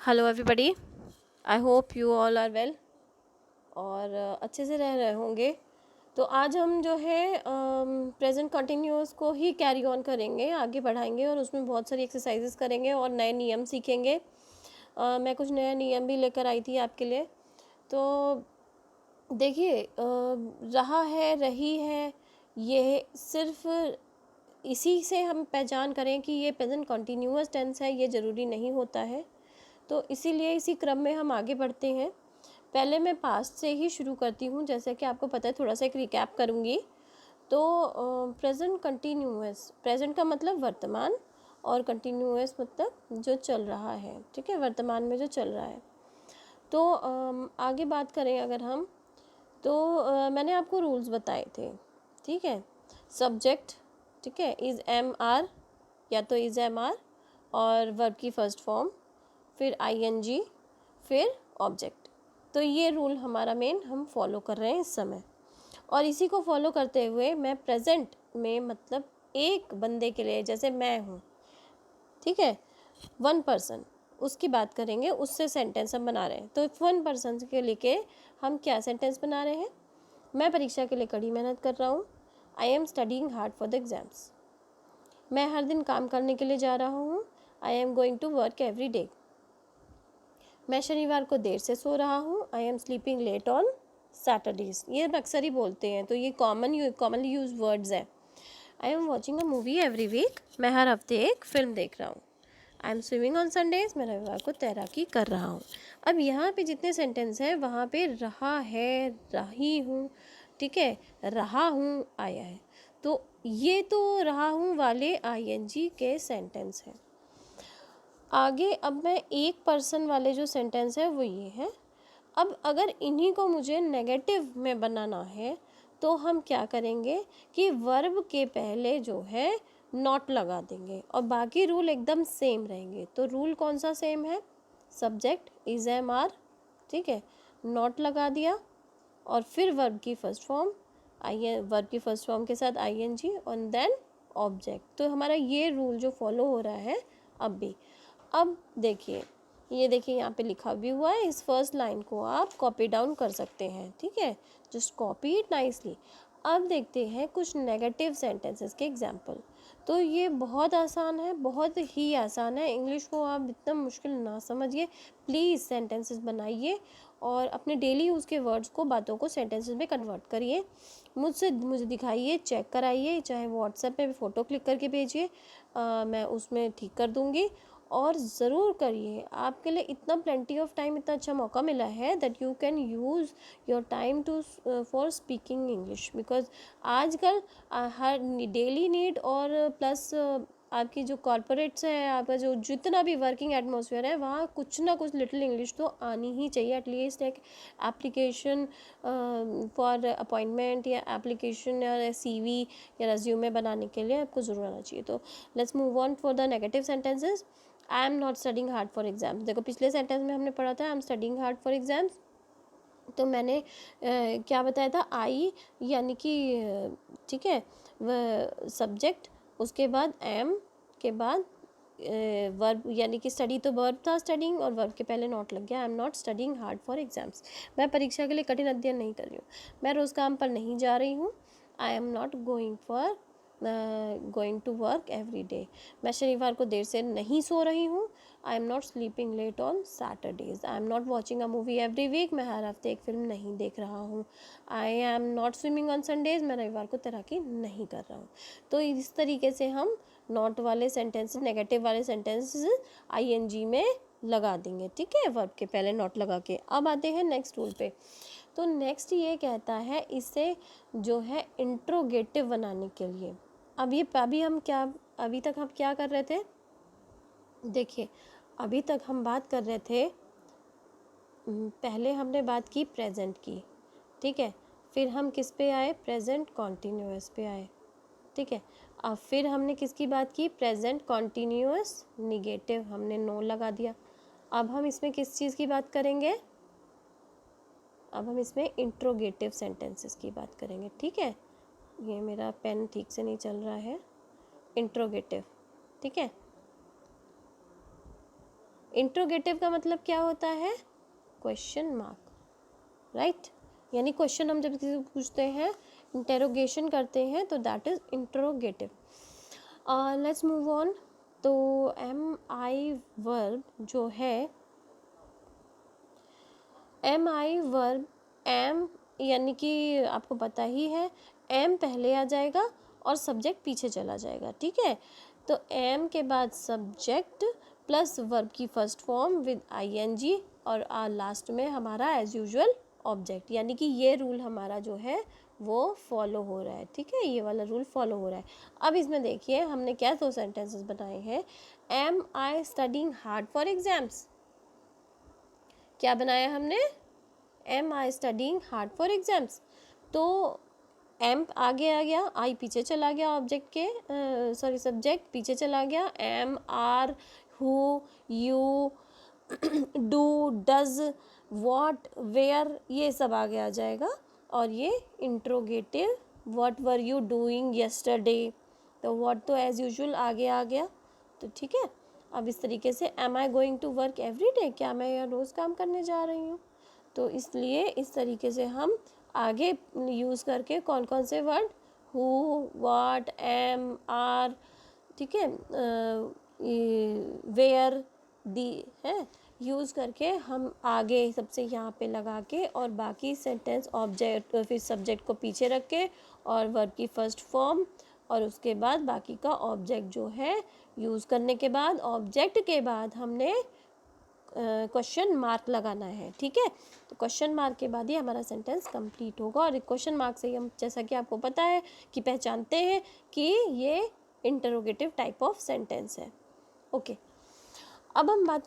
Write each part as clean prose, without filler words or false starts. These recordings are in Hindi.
Hello everybody. I hope you all are well और अच्छे से रह रहे होंगे। तो आज हम जो है प्रेजेंट कंटिन्यूअस को ही कैरी ऑन करेंगे, आगे बढ़ाएंगे और उसमें बहुत सारी एक्सरसाइजेस करेंगे और नए नियम सीखेंगे। मैं कुछ नया नियम भी लेकर आई थी आपके लिए। तो देखिए, रहा है, रही है, ये सिर्फ इसी से हम पहचान करें कि ये प्रेजेंट कंटिन्यूअस टेंस है, ये ज़रूरी नहीं होता है। तो इसीलिए इसी क्रम में हम आगे बढ़ते हैं। पहले मैं पास्ट से ही शुरू करती हूँ, जैसे कि आपको पता है, थोड़ा सा एक रिकैप करूँगी। तो प्रेजेंट कंटिन्यूअस, प्रेजेंट का मतलब वर्तमान और कंटिन्यूअस मतलब जो चल रहा है, ठीक है, वर्तमान में जो चल रहा है। तो आगे बात करें अगर हम, तो मैंने आपको रूल्स बताए थे, ठीक है। सब्जेक्ट, ठीक है, इज़ एम आर या तो इज़ एम आर और वर्ब की फर्स्ट फॉर्म, फिर आईएनजी, फिर ऑब्जेक्ट। तो ये रूल हमारा मेन हम फॉलो कर रहे हैं इस समय, और इसी को फॉलो करते हुए मैं प्रेजेंट में मतलब एक बंदे के लिए, जैसे मैं हूँ, ठीक है, वन पर्सन, उसकी बात करेंगे, उससे सेंटेंस हम बना रहे हैं। तो वन पर्सन के लेके हम क्या सेंटेंस बना रहे हैं? मैं परीक्षा के लिए कड़ी मेहनत कर रहा हूँ। I am studying hard for the exams. मैं हर दिन काम करने के लिए जा रहा हूँ। I am going to work every day. मैं शनिवार को देर से सो रहा हूँ। I am sleeping late on Saturdays. ये अक्सर ही बोलते हैं, तो ये कॉमनली यूज वर्ड्स हैं। I am watching a movie every week. मैं हर हफ्ते एक फिल्म देख रहा हूँ। I am swimming on Sundays. मैं रविवार को तैराकी कर रहा हूँ। अब यहाँ पे जितने सेंटेंस हैं वहाँ पे रहा है, रही हूँ, ठीक है, रहा हूँ आया है। तो ये तो रहा हूँ वाले आईएनजी के सेंटेंस हैं। आगे अब मैं एक पर्सन वाले जो सेंटेंस है वो ये है। अब अगर इन्हीं को मुझे नेगेटिव में बनाना है तो हम क्या करेंगे कि वर्ब के पहले जो है नॉट लगा देंगे और बाकी रूल एकदम सेम रहेंगे। तो रूल कौन सा सेम है? सब्जेक्ट इज एम आर, ठीक है, नॉट लगा दिया और फिर वर्ब की फर्स्ट फॉर्म, वर्ब की फर्स्ट फॉर्म के साथ आईएनजी और देन ऑब्जेक्ट। तो हमारा ये रूल जो फॉलो हो रहा है अब भी। अब देखिए, ये देखिए यहाँ पे लिखा भी हुआ है। इस फर्स्ट लाइन को आप कॉपी डाउन कर सकते हैं, ठीक है, जस्ट कॉपी इट नाइसली। अब देखते हैं कुछ नेगेटिव सेंटेंसेस के एग्जाम्पल। तो ये बहुत आसान है, बहुत ही आसान है। इंग्लिश को आप इतना मुश्किल ना समझिए, प्लीज़ सेंटेंसेस बनाइए और अपने डेली यूज़ के वर्ड्स को, बातों को सेंटेंसेस में कन्वर्ट करिए। मुझे दिखाइए, चेक कराइए, चाहे व्हाट्सएप पे फ़ोटो क्लिक करके भेजिए, मैं उसमें ठीक कर दूँगी। और ज़रूर करिए, आपके लिए इतना प्लेंटी ऑफ टाइम, इतना अच्छा मौका मिला है that you can use your time to for speaking English. Because आजकल हर डेली नीड और प्लस आपकी जो कॉर्पोरेट्स है, आपका जो जितना भी वर्किंग एटमॉस्फेयर है, वहाँ कुछ ना कुछ लिटिल इंग्लिश तो आनी ही चाहिए। एटलीस्ट एक एप्लीकेशन फॉर अपॉइंटमेंट या एप्लीकेशन या सीवी या रेज्यूमे बनाने के लिए आपको ज़रूर आना चाहिए। तो let's move on for the negative sentences. I am not studying hard for exams. देखो, पिछले सेंटेंस में हमने पढ़ा था I am studying hard for exams. तो मैंने क्या बताया था? आई यानी कि ठीक है, वह सब्जेक्ट, उसके बाद एम के बाद वर्ब, यानी कि स्टडी तो वर्ब था स्टडिंग, और वर्ब के पहले नॉट लग गया। आई am not studying hard for exams. मैं परीक्षा के लिए कठिन अध्ययन नहीं कर रही हूँ। मैं रोज़ काम पर नहीं जा रही हूँ। I am not going to work every day. मैं शनिवार को देर से नहीं सो रही हूँ। I am not sleeping late on Saturdays. I am not watching a movie every week. मैं हर हफ्ते एक फिल्म नहीं देख रहा हूँ। I am not swimming on Sundays. मैं रविवार को तैराकी नहीं कर रहा हूँ। तो इस तरीके से हम नॉट वाले सेंटेंसेस, नेगेटिव वाले सेंटेंसेस आईएनजी में लगा देंगे, ठीक है, वर्ब के पहले नॉट लगा के। अब आते हैं नेक्स्ट रूल पे। तो नेक्स्ट ये कहता है इसे जो है इंट्रोगेटिव बनाने के लिए। अभी तक हम क्या कर रहे थे? देखिए, अभी तक हम बात कर रहे थे, पहले हमने बात की प्रेजेंट की, ठीक है, फिर हम किस पे आए? प्रेजेंट कॉन्टीन्यूअस पे आए, ठीक है। अब फिर हमने किसकी बात की? प्रेजेंट कॉन्टीन्यूअस निगेटिव, हमने नो लगा दिया। अब हम इसमें किस चीज़ की बात करेंगे? अब हम इसमें इंट्रोगेटिव सेंटेंसेस की बात करेंगे, ठीक है। ये मेरा पेन ठीक से नहीं चल रहा है। इंट्रोगेटिव, ठीक है, इंट्रोगेटिव का मतलब क्या होता है? Question mark, right. यानी क्वेश्चन हम जब किसी को पूछते हैं, इंटेरोगेशन करते हैं, तो that is interrogative. Let's move on. तो एम आई वर्ब जो है, एम आई वर्ब, एम यानी कि आपको पता ही है, एम पहले आ जाएगा और सब्जेक्ट पीछे चला जाएगा, ठीक है। तो एम के बाद सब्जेक्ट प्लस वर्ब की फर्स्ट फॉर्म विद आईएनजी और लास्ट में हमारा एज यूजुअल ऑब्जेक्ट। यानी कि ये रूल हमारा जो है वो फॉलो हो रहा है, ठीक है, ये वाला रूल फॉलो हो रहा है। अब इसमें देखिए हमने क्या दो सेंटेंसेस बनाए हैं। Am I studying hard for exams, क्या बनाया हमने? Am I studying hard for exams. तो एम आगे आ गया, आई पीछे चला गया, ऑब्जेक्ट के सॉरी सब्जेक्ट पीछे चला गया, am are who you do does what where ये सब आगे आ जाएगा। और ये interrogative, what were you doing yesterday, तो व्हाट तो एज यूजुअल आगे आ गया। तो ठीक है, अब इस तरीके से am I going to work every day, क्या मैं यहाँ रोज़ काम करने जा रही हूँ? तो इसलिए इस तरीके से हम आगे यूज़ करके कौन कौन से word, who, what, am, are, ठीक है, वेयर, दी है, यूज़ करके हम आगे सबसे यहाँ पे लगा के और बाकी सेंटेंस ऑब्जेक्ट फिर सब्जेक्ट को पीछे रख के और वर्ब की फर्स्ट फॉर्म और उसके बाद बाकी का ऑब्जेक्ट जो है यूज़ करने के बाद ऑब्जेक्ट के बाद हमने क्वेश्चन मार्क लगाना है, ठीक है। तो क्वेश्चन मार्क के बाद ही हमारा सेंटेंस कंप्लीट होगा और क्वेश्चन मार्क से ही हम, जैसा कि आपको पता है कि पहचानते हैं कि ये इंटरोगेटिव टाइप ऑफ सेंटेंस है। ओके, अब हम बात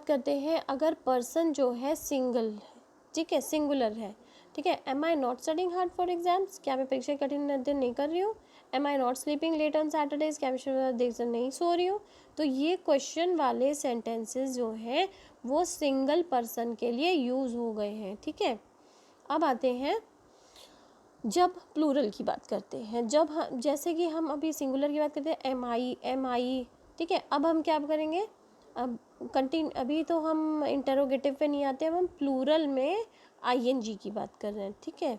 करते हैं अगर पर्सन जो है सिंगल है, ठीक है, सिंगुलर है, ठीक है। Am I not studying hard for exams, क्या मैं परीक्षा कठिन अध्ययन नहीं कर रही हूँ? Am I not sleeping late on Saturdays, क्या मैं देर से नहीं सो रही हूँ? तो ये क्वेश्चन वाले सेंटेंसेस जो हैं वो सिंगल पर्सन के लिए यूज़ हो गए हैं, ठीक है। अब आते हैं जब प्लूरल की बात करते हैं, जब हम जैसे कि हम अभी सिंगुलर की बात करते हैं एम आई, ठीक है। अब हम क्या करेंगे, अब अभी तो हम इंटरोगेटिव पे नहीं आते, हम प्लूरल में आईएनजी की बात कर रहे हैं, ठीक है।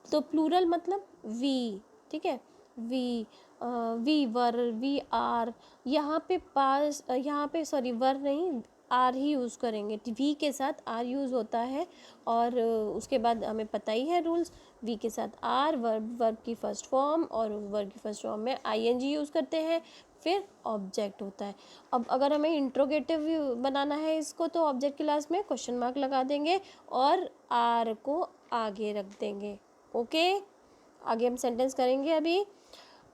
तो प्लूरल मतलब वी, ठीक है, we, we were, we are, यहाँ पे सॉरी वर नहीं, आर ही यूज़ करेंगे, वी के साथ आर यूज़ होता है। और उसके बाद हमें पता ही है रूल्स, वी के साथ आर, वर्ब की फर्स्ट फॉर्म और वर्ब की फर्स्ट फॉर्म में आईएनजी यूज़ करते हैं, फिर ऑब्जेक्ट होता है। अब अगर हमें इंट्रोगेटिव बनाना है इसको, तो ऑब्जेक्ट के लास्ट में क्वेश्चन मार्क लगा देंगे और आर को आगे रख देंगे। ओके, आगे हम सेंटेंस करेंगे अभी।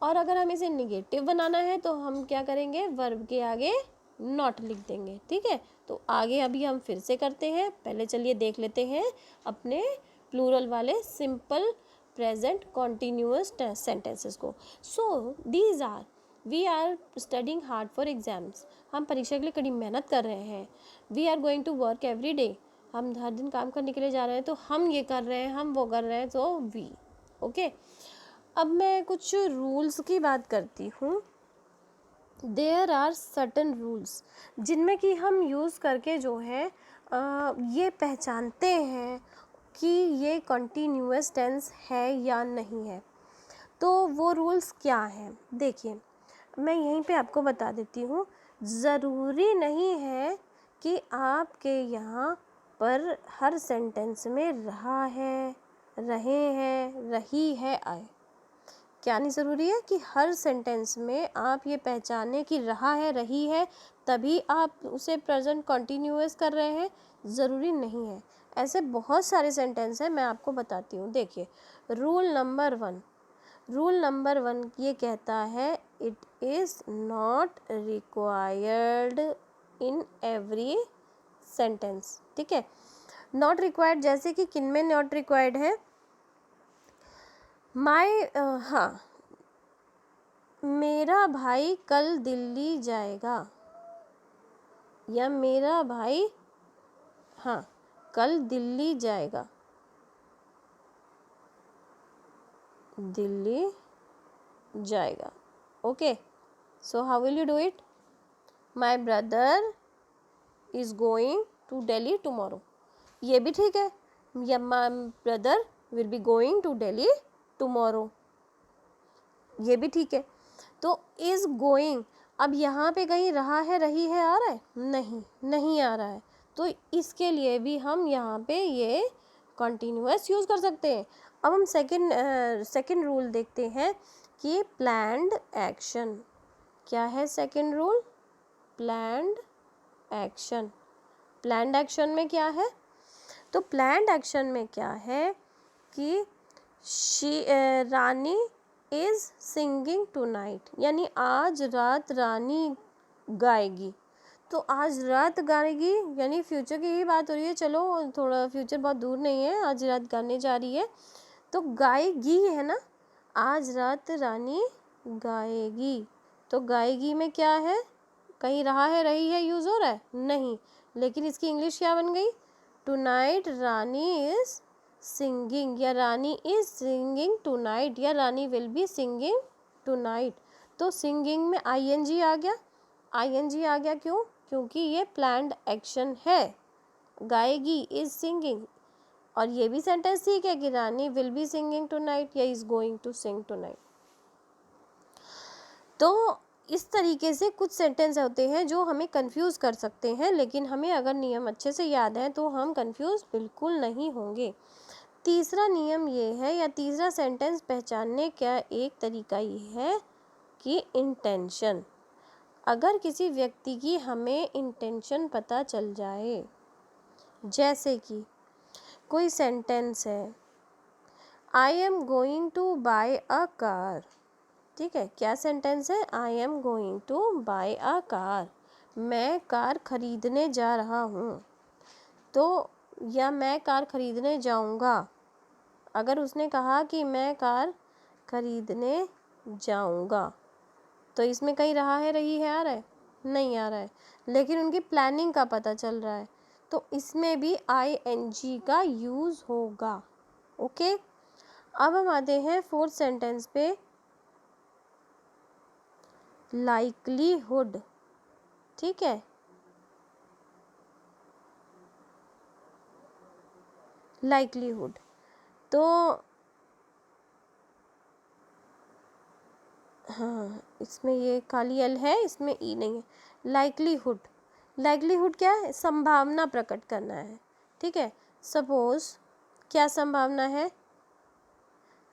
और अगर हम इसे निगेटिव बनाना है तो हम क्या करेंगे, वर्ब के आगे नॉट लिख देंगे, ठीक है। तो आगे अभी हम फिर से करते हैं, पहले चलिए देख लेते हैं अपने प्लूरल वाले सिंपल प्रेजेंट कॉन्टिन्यूअस सेंटेंसेस को। So these are, we are studying hard for exams, हम परीक्षा के लिए कड़ी मेहनत कर रहे हैं। We are going to work every day, हम हर दिन काम करने के लिए जा रहे हैं, तो हम ये कर रहे हैं, हम वो कर रहे हैं, तो वी। ओके, अब मैं कुछ रूल्स की बात करती हूँ। देयर आर सर्टन रूल्स जिनमें कि हम यूज़ करके जो है ये पहचानते हैं कि ये कंटिन्यूअस टेंस है या नहीं है। तो वो रूल्स क्या हैं, देखिए मैं यहीं पे आपको बता देती हूँ। ज़रूरी नहीं है कि आपके यहाँ पर हर सेंटेंस में रहा है, रहे हैं, रही है आए। क्या नहीं ज़रूरी है कि हर सेंटेंस में आप ये पहचाने कि रहा है, रही है, तभी आप उसे प्रेजेंट कंटिन्यूअस कर रहे हैं? ज़रूरी नहीं है। ऐसे बहुत सारे सेंटेंस हैं, मैं आपको बताती हूँ। देखिए रूल नंबर वन ये कहता है, it is not required in every sentence, ठीक है। नॉट रिक्वायर्ड जैसे कि किन में नॉट रिक्वायर्ड है? हाँ, मेरा भाई कल दिल्ली जाएगा, या मेरा भाई हाँ कल दिल्ली जाएगा, दिल्ली जाएगा। Okay, So how will you do it? My brother is going to Delhi tomorrow. ये भी ठीक है, या my brother will be going to Delhi tomorrow, ये भी ठीक है। तो is going, अब यहाँ पे कहीं रहा है, रही है आ रहा है? नहीं, नहीं आ रहा है, तो इसके लिए भी हम यहाँ पे ये कंटिन्यूअस यूज़ कर सकते हैं। अब हम सेकंड रूल देखते हैं कि प्लान्ड एक्शन क्या है। Second rule, planned action. Planned action में क्या है? तो प्लान्ड एक्शन में क्या है कि रानी इज सिंगिंग टुनाइट, यानी आज रात रानी गाएगी। तो आज रात गाएगी यानी फ्यूचर की ही बात हो रही है, चलो थोड़ा फ्यूचर बहुत दूर नहीं है, आज रात गाने जा रही है, तो गाएगी है ना, आज रात रानी गाएगी। तो गाएगी में क्या है, कहीं रहा है, रही है यूज़ हो रहा है? नहीं, लेकिन इसकी इंग्लिश क्या बन गई? टुनाइट रानी इज सिंगिंग, या रानी इज सिंगिंग टुनाइट, या रानी विल बी सिंगिंग टुनाइट। तो सिंगिंग में आईएनजी आ गया। आईएनजी आ गया क्यों? क्योंकि ये प्लान्ड एक्शन है। गाएगी इज सिंगिंग, और ये भी सेंटेंस ठीक है कि Rani will be singing tonight या is going to sing tonight. तो इस तरीके से कुछ सेंटेंस होते हैं जो हमें कंफ्यूज कर सकते हैं, लेकिन हमें अगर नियम अच्छे से याद है तो हम कंफ्यूज बिल्कुल नहीं होंगे। तीसरा नियम ये है, या तीसरा सेंटेंस पहचानने का एक तरीका ये है कि इंटेंशन। अगर किसी व्यक्ति की हमें इंटेंशन पता चल जाए, जैसे कि कोई सेंटेंस है, I am going to buy a car, ठीक है, क्या सेंटेंस है? I am going to buy a car, मैं कार खरीदने जा रहा हूँ। तो या मैं कार खरीदने जाऊँगा, अगर उसने कहा कि मैं कार खरीदने जाऊँगा, तो इसमें कहीं रहा है, रही है आ रहा है? नहीं आ रहा है, लेकिन उनकी प्लानिंग का पता चल रहा है, तो इसमें भी आईएनजी का यूज़ होगा। ओके, अब हम आते हैं फोर्थ सेंटेंस पे, लाइकलीहुड, ठीक है, लाइकलीहुड। तो हाँ, इसमें ये काली एल है, इसमें ई नहीं है। लाइकलीहुड, लाइकलीहुड क्या है? संभावना प्रकट करना है, ठीक है। सपोज क्या संभावना है?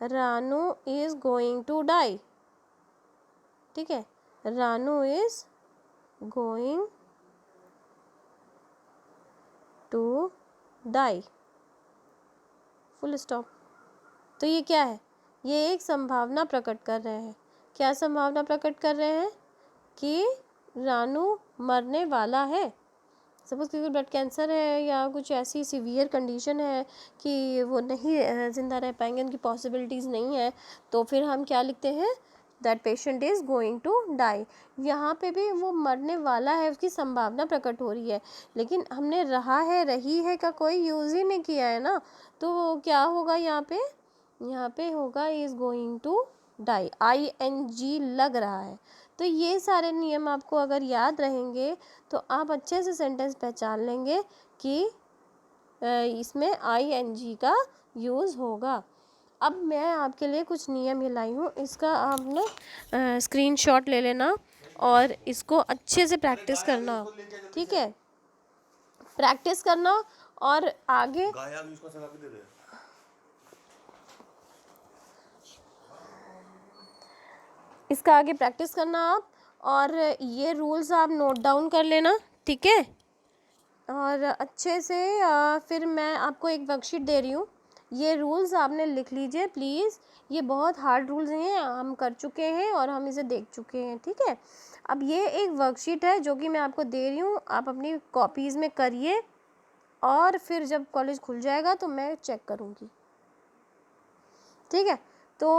Ranu is going to die, ठीक है, Ranu is going to die, full stop. तो ये क्या है? ये एक संभावना प्रकट कर रहे हैं। क्या संभावना प्रकट कर रहे हैं? कि रानू मरने वाला है। सपोज किसी को ब्लड कैंसर है या कुछ ऐसी सीवियर कंडीशन है कि वो नहीं ज़िंदा रह पाएंगे, उनकी पॉसिबिलिटीज़ नहीं है, तो फिर हम क्या लिखते हैं? That patient is going to die. यहाँ पे भी वो मरने वाला है, उसकी संभावना प्रकट हो रही है, लेकिन हमने रहा है, रही है का कोई यूज़ ही नहीं किया है ना, तो क्या होगा यहाँ पे? यहाँ पे होगा is going to die, ING लग रहा है। तो ये सारे नियम आपको अगर याद रहेंगे तो आप अच्छे से सेंटेंस पहचान लेंगे कि इसमें आईएनजी का यूज़ होगा। अब मैं आपके लिए कुछ नियम ये लाई हूँ, इसका आप ना स्क्रीनशॉट ले लेना और इसको अच्छे से प्रैक्टिस करना, ठीक है, प्रैक्टिस करना और आगे इसका आगे प्रैक्टिस करना आप, और ये रूल्स आप नोट डाउन कर लेना, ठीक है। और अच्छे से फिर मैं आपको एक वर्कशीट दे रही हूँ, ये रूल्स आपने लिख लीजिए प्लीज़। ये बहुत हार्ड रूल्स नहीं हैं, हम कर चुके हैं और हम इसे देख चुके हैं, ठीक है। अब ये एक वर्कशीट है जो कि मैं आपको दे रही हूँ, आप अपनी कॉपीज़ में करिए और फिर जब कॉलेज खुल जाएगा तो मैं चेक करूँगी, ठीक है। तो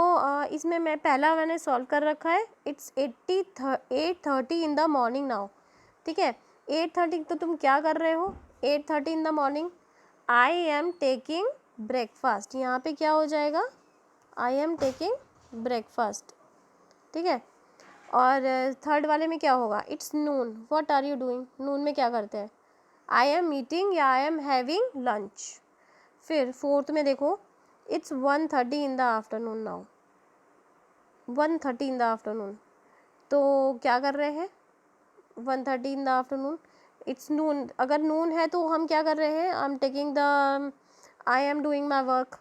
इसमें मैंने सॉल्व कर रखा है। It's 8:30 in the morning now, ठीक है। 8:30 तो तुम क्या कर रहे हो? 8:30 in the morning I am taking breakfast, यहाँ पे क्या हो जाएगा? आई एम टेकिंग ब्रेकफास्ट, ठीक है। और थर्ड वाले में क्या होगा, it's noon, what are you doing, noon में क्या करते हैं, आई एम ईटिंग या आई एम हैविंग लंच। फिर फोर्थ में देखो, it's 1:30 in the afternoon now, 1:30 in the afternoon, तो क्या कर रहे हैं 1:30 in the afternoon, it's noon, अगर नून है तो हम क्या कर रहे हैं, I am taking the, I am doing my work,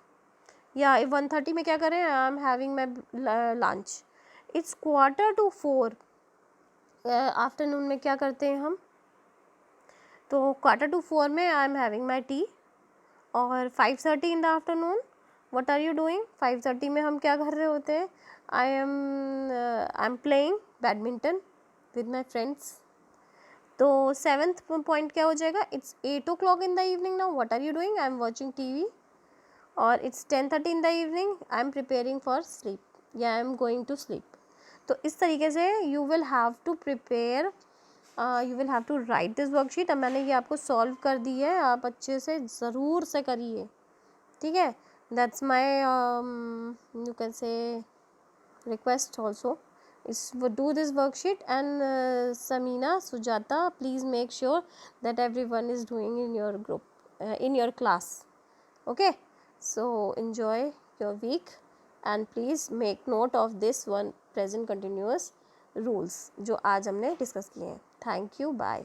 या 1:30 में क्या करें, I am having my lunch. It's 3:45, afternoon में क्या करते हैं हम, तो 4:45 में I am having my tea. और 5:30 in the afternoon, what are you doing, 5:30 में हम क्या कर रहे होते हैं, I am playing badminton with my friends. तो 7th पॉइंट क्या हो जाएगा, it's 8 o'clock in the evening now, what are you doing, I am watching TV. और it's 10:30 in the evening, I am preparing for sleep या I am going to sleep. तो इस तरीके से you will have to prepare, you will have to write this worksheet. अब मैंने ये आपको सॉल्व कर दी है, आप अच्छे से ज़रूर से करिए, ठीक है। That's my you can say request also is do this worksheet, and Samina, Sujata, please make sure that everyone is doing in your group, in your class, okay. So enjoy your week and please make note of this one present continuous rules जो आज हमने डिस्कस किए हैं। Thank you, bye.